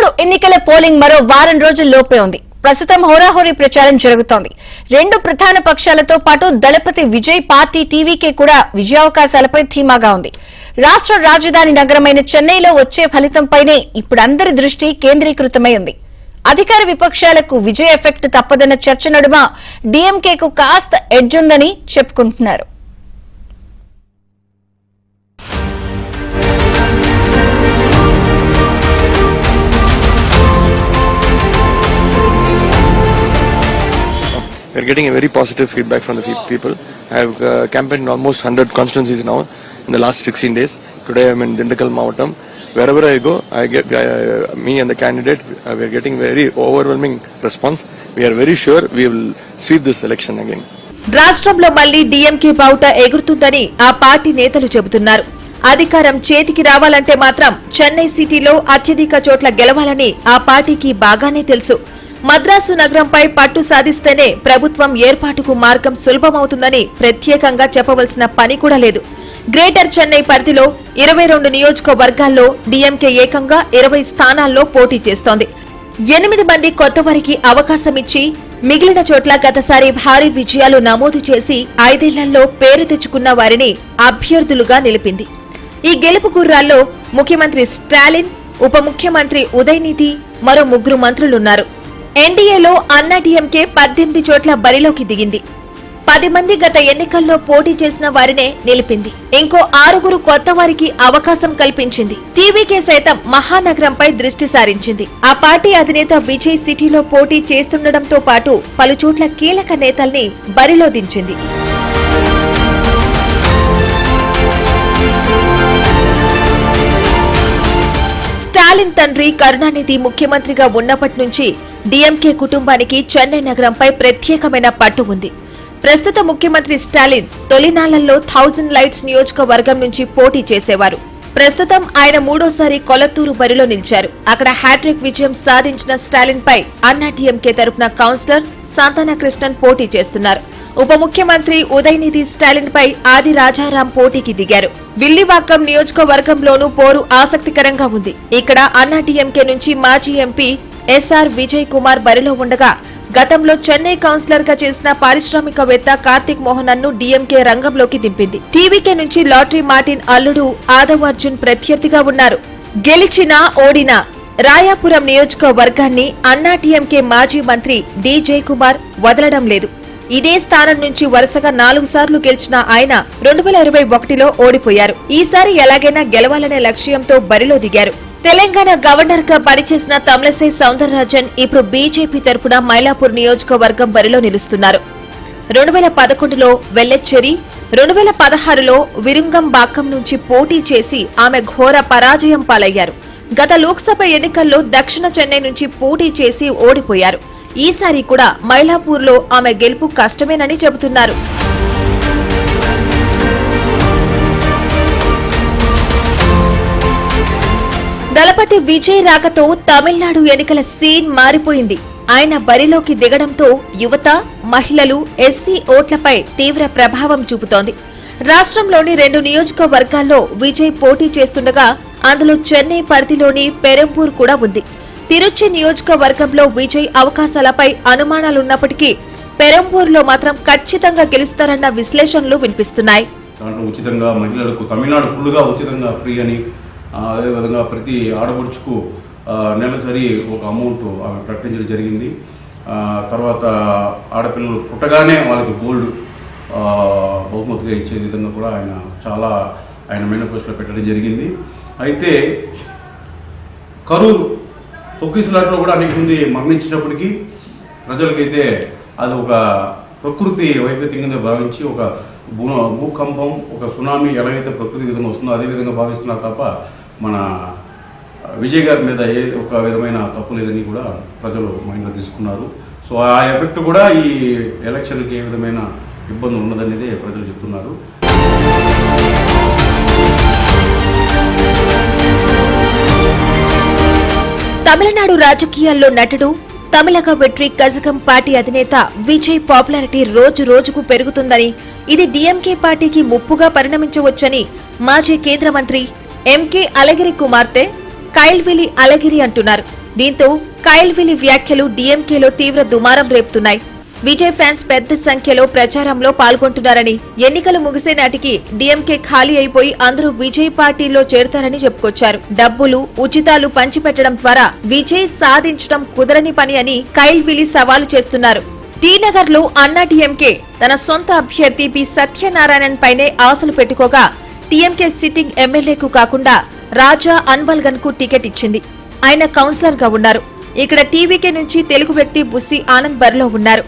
తమిళనాడు ఎన్నికల పోలింగ్ మరో వారం రోజుల్లోపే ఉంది. ప్రస్తుతం హోరాహోరీ ప్రచారం జరుగుతోంది. రెండు ప్రధాన పక్షాలతో పాటు దళపతి విజయ్ పార్టీ టీవీకే కూడా విజయావకాశాలపై ధీమాగా ఉంది. రాష్ట్ర రాజధాని నగరమైన చెన్నైలో వచ్చే ఫలితంపైనే ఇప్పుడు అందరి దృష్టి కేంద్రీకృతమై ఉంది. అధికార విపక్షాలకు విజయ్ ఎఫెక్ట్ తప్పదన్న చర్చ నడుమ డీఎంకేకు కాస్త ఎడ్జ్ ఉందని చెప్పుకుంటున్నారు. We are getting a very positive feedback from the people. I have campaigned almost 100 constituencies now in the last 16 days. Today I am in Dindigul Mavattam. Wherever I go, I get me and the candidate. We are getting very overwhelming response. We are very sure we will sweep this election again. రాష్ట్రంలో మళ్లీ DMK బావుట ఎగురుతుందని ఆ party నేతలు చెబుతున్నారు. అధికారం చేతికి రావాలంటే మాత్రం చెన్నై సిటీలో అత్యధిక చోట్ల గెలవాలని ఆ పార్టీకి బాగానే తెలుసు. మద్రాసు నగరంపై పట్టు సాధిస్తేనే ప్రభుత్వం ఏర్పాటుకు మార్గం సులభమవుతుందని ప్రత్యేకంగా చెప్పవలసిన పని కూడా లేదు. గ్రేటర్ చెన్నై పరిధిలో 22 నియోజకవర్గాల్లో డీఎంకే ఏకంగా 20 స్థానాల్లో పోటీ చేస్తోంది. 8 మంది కొత్తవారికి అవకాశమిచ్చి మిగిలిన చోట్ల గతసారి భారీ విజయాలు నమోదు చేసి 5 ఏళ్లలో పేరు తెచ్చుకున్న వారిని అభ్యర్థులుగా నిలిపింది. ఈ గెలుపు గుర్రాల్లో ముఖ్యమంత్రి స్టాలిన్, ఉప ముఖ్యమంత్రి ఉదయనిధి, మరో 3 మంత్రులున్నారు. ఎన్డీఏలో అన్నా డీఎంకే 18 చోట్ల బరిలోకి దిగింది. 10 మంది గత ఎన్నికల్లో పోటీ చేసిన వారినే నిలిపింది. ఇంకో 6 కొత్త వారికి అవకాశం కల్పించింది. టీవీకే సైతం మహానగరంపై దృష్టి సారించింది. ఆ పార్టీ అధినేత విజయ్ సిటీలో పోటీ చేస్తుండటంతో పాటు పలుచోట్ల కీలక నేతల్ని బరిలో దించింది. స్టాలిన్ తండ్రి కరుణానిధి ముఖ్యమంత్రిగా ఉన్నప్పటి నుంచి డీఎంకే కుటుంబానికి చెన్నై నగరంపై ప్రత్యేకమైన పట్టు ఉంది. ప్రస్తుత ముఖ్యమంత్రి స్టాలిన్ తొలినాళ్లలో 1000 లైట్స్ నియోజకవర్గం నుంచి పోటీ చేసేవారు. ప్రస్తుతం ఆయన 3వ కొలత్తూరు బరిలో నిలిచారు. అక్కడ హ్యాట్రిక్ విజయం సాధించిన స్టాలిన్ పై అన్నా డీఎంకే తరపున కౌన్సిలర్ సంతాన కృష్ణన్ పోటీ చేస్తున్నారు. ఉప ముఖ్యమంత్రి ఉదయనిధి స్టాలిన్ పై ఆది రాజారాం పోటీకి దిగారు. విల్లివాక్కం నియోజకవర్గంలోనూ పోరు ఆసక్తికరంగా ఉంది. ఇక్కడ అన్నా డీఎంకే నుంచి మాజీ ఎంపీ ఎస్ఆర్ విజయ్ కుమార్ బరిలో ఉండగా గతంలో చెన్నై కౌన్సిలర్ గా చేసిన పారిశ్రామికవేత్త కార్తిక్ మోహనన్ ను డీఎంకే రంగంలోకి దింపింది. టీవీకే నుంచి లాటరీ మార్టిన్ అల్లుడు ఆదవ్ అర్జున్ ప్రత్యర్థిగా ఉన్నారు. గెలిచినా ఓడినా రాయాపురం నియోజకవర్గాన్ని అన్నా డీఎంకే మాజీ మంత్రి డి జయకుమార్ వదలడం లేదు. ఇదే స్థానం నుంచి వరుసగా 4 సార్లు గెలిచిన ఆయన 2021లో ఓడిపోయారు. ఈసారి ఎలాగైనా గెలవాలనే లక్ష్యంతో బరిలో దిగారు. తెలంగాణ గవర్నర్ గా పనిచేసిన తమిళసై సౌందరరాజన్ ఇప్పుడు బీజేపీ తరపున మైలాపూర్ నియోజకవర్గం బరిలో నిలుస్తున్నారు. 2011లో వెల్లెచ్చేరి, 2016లో విరుంగంబాక్కం నుంచి పోటీ చేసి ఆమె ఘోర పరాజయం పాలయ్యారు. గత లోక్సభ ఎన్నికల్లో దక్షిణ చెన్నై నుంచి పోటీ చేసి ఓడిపోయారు. ఈసారి కూడా మైలాపూర్లో ఆమె గెలుపు కష్టమేనని చెబుతున్నారు. దళపతి విజయ్ రాకతో తమిళనాడు ఎన్నికల సీన్ మారిపోయింది. ఆయన బరిలోకి దిగడంతో యువత, మహిళలు, ఎస్సీ ఓట్లపై తీవ్ర ప్రభావం చూపుతోంది. రాష్ట్రంలోని 2 నియోజకవర్గాల్లో విజయ్ పోటీ చేస్తుండగా అందులో చెన్నై పరిధిలోని పెరంబూర్ కూడా ఉంది. తిరుచి నియోజకవర్గంలో విజయ్ అవకాశాలపై అనుమానాలున్నప్పటికీ పెరంబూర్లో మాత్రం ఖచ్చితంగా గెలుస్తారన్న విశ్లేషణలు వినిపిస్తున్నాయి. ఉచితంగా మహిళలకు తమిళనాడు ఫుల్గా ఉచితంగా ఫ్రీ అని, అదేవిధంగా ప్రతి ఆడపడుచుకు నెలసరి ఒక అమౌంట్ ఆమె ప్రకటించడం జరిగింది. తర్వాత ఆడపిల్లలు పుట్టగానే వాళ్ళకి గోల్డ్ బహుమతిగా ఇచ్చే విధంగా కూడా ఆయన మేనిఫెస్టోలో పెట్టడం జరిగింది. అయితే కరూరు తొక్కిసలాట్లో కూడా అనేక మంది మరణించినప్పటికీ ప్రజలకైతే అది ఒక ప్రకృతి వైపరీత్యంగా భావించి ఒక భూకంపం, ఒక సునామీ ఎలాగైతే ప్రకృతి విధంగా వస్తుందో అదే విధంగా భావిస్తున్నారు తప్ప మన విజయ్ గారి మీద ఏ ఒక విధమైన తప్పు లేదని కూడా ప్రజలు మైండ్లో తీసుకున్నారు. సో ఆ ఎఫెక్ట్ కూడా ఈ ఎలక్షన్కి ఏ విధమైన ఇబ్బంది ఉన్నదనేది ప్రజలు చెప్తున్నారు. తమిళనాడు రాజకీయాల్లో నటుడు, తమిళగ వెట్రి కజగం పార్టీ అధినేత విజయ్ పాపులారిటీ రోజు రోజుకు పెరుగుతుందని, ఇది డీఎంకే పార్టీకి ముప్పుగా పరిణమించవచ్చని మాజీ కేంద్ర మంత్రి ఎంకే అలగిరి కుమార్తె కైల్విలి అలగిరి అంటున్నారు. దీంతో కైల్విలి వ్యాఖ్యలు డీఎంకేలో తీవ్ర దుమారం రేపుతున్నాయి. విజయ్ ఫ్యాన్స్ పెద్ద సంఖ్యలో ప్రచారంలో పాల్గొంటున్నారని, ఎన్నికలు ముగిసే నాటికి డీఎంకే ఖాళీ అయిపోయి అందరూ విజయ్ పార్టీలో చేరతారని చెప్పుకొచ్చారు. డబ్బులు, ఉచితాలు పంచిపెట్టడం ద్వారా విజయ్ సాధించడం కుదరని పని అని కైల్విలి సవాలు చేస్తున్నారు. టీనగర్ లో అన్నా డీఎంకే తన సొంత అభ్యర్థి బి సత్యనారాయణన్ పైనే ఆశలు పెట్టుకోగా టీఎంకే సిట్టింగ్ ఎమ్మెల్యేకు కాకుండా రాజా అన్వల్గన్ కు టికెట్ ఇచ్చింది. ఆయన కౌన్సిలర్ గా ఉన్నారు. ఇక్కడ టీవీకే నుంచి తెలుగు వ్యక్తి బుస్సి ఆనంద్ బరిలో ఉన్నారు.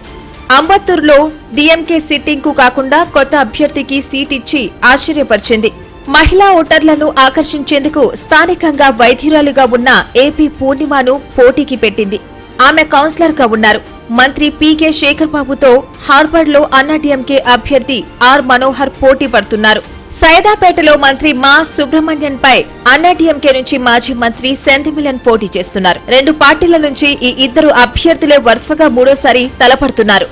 అంబత్తూరులో డీఎంకే సిట్టింగ్ కు కాకుండా కొత్త అభ్యర్థికి సీట్ ఇచ్చి ఆశ్చర్యపరిచింది. మహిళా ఓటర్లను ఆకర్షించేందుకు స్థానికంగా వైద్యురాలుగా ఉన్న ఏపీ పూర్ణిమను పోటీకి పెట్టింది. ఆమె కౌన్సిలర్ గా ఉన్నారు. మంత్రి పీకే శేఖర్ బాబుతో హార్బర్డ్ లో అన్నా డీఎంకే అభ్యర్థి ఆర్ మనోహర్ పోటీ పడుతున్నారు. సైదాపేటలో మంత్రి మా సుబ్రహ్మణ్యన్ పై అన్నా డీఎంకే నుంచి మాజీ మంత్రి సెంథిమిలన్ పోటీ చేస్తున్నారు. రెండు పార్టీల నుంచి ఈ ఇద్దరు అభ్యర్థులే వరుసగా మూడోసారి తలపడుతున్నారు.